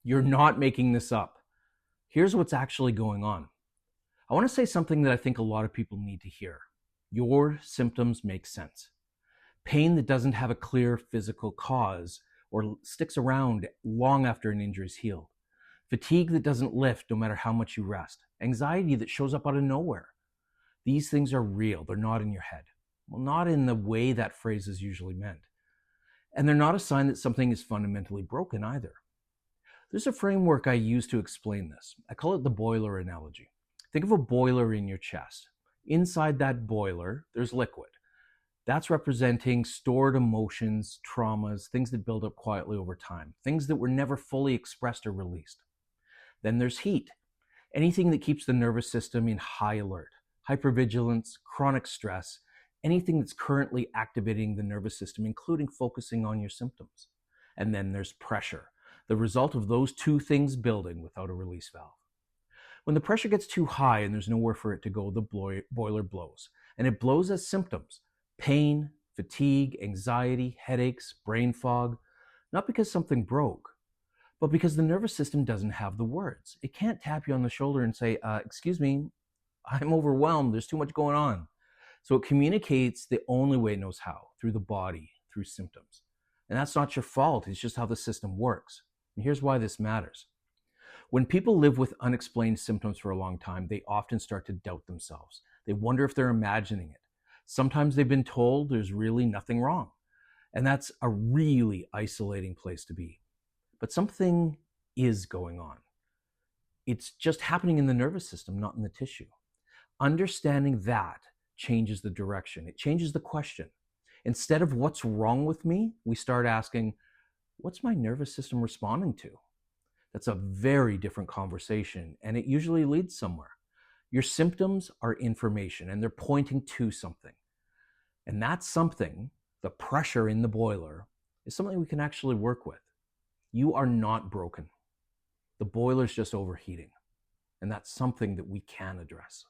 You're not making this up. Here's what's actually going on. I want to say something that I think a lot of people need to hear. Your symptoms make sense. Pain that doesn't have a clear physical cause or sticks around long after an injury is healed. Fatigue that doesn't lift no matter how much you rest. Anxiety that shows up out of nowhere. These things are real. They're not in your head. Well, not in the way that phrase is usually meant. And they're not a sign that something is fundamentally broken either. There's a framework I use to explain this. I call it the boiler analogy. Think of a boiler in your chest. Inside that boiler, there's liquid. That's representing stored emotions, traumas, things that build up quietly over time, things that were never fully expressed or released. Then there's heat, anything that keeps the nervous system in high alert, hypervigilance, chronic stress, anything that's currently activating the nervous system, including focusing on your symptoms. And then there's pressure, the result of those two things building without a release valve. When the pressure gets too high and there's nowhere for it to go, the boiler blows. And it blows as symptoms: pain, fatigue, anxiety, headaches, brain fog, not because something broke, but because the nervous system doesn't have the words. It can't tap you on the shoulder and say, excuse me, I'm overwhelmed, there's too much going on. So it communicates the only way it knows how, through the body, through symptoms. And that's not your fault, it's just how the system works. And here's why this matters. When people live with unexplained symptoms for a long time, they often start to doubt themselves. They wonder if they're imagining it. Sometimes they've been told there's really nothing wrong. And that's a really isolating place to be. But something is going on. It's just happening in the nervous system, not in the tissue. Understanding that changes the direction. It changes the question. Instead of what's wrong with me, we start asking, what's my nervous system responding to? That's a very different conversation, and it usually leads somewhere. Your symptoms are information, and they're pointing to something. And that something, the pressure in the boiler, is something we can actually work with. You are not broken. The boiler's just overheating, and that's something that we can address.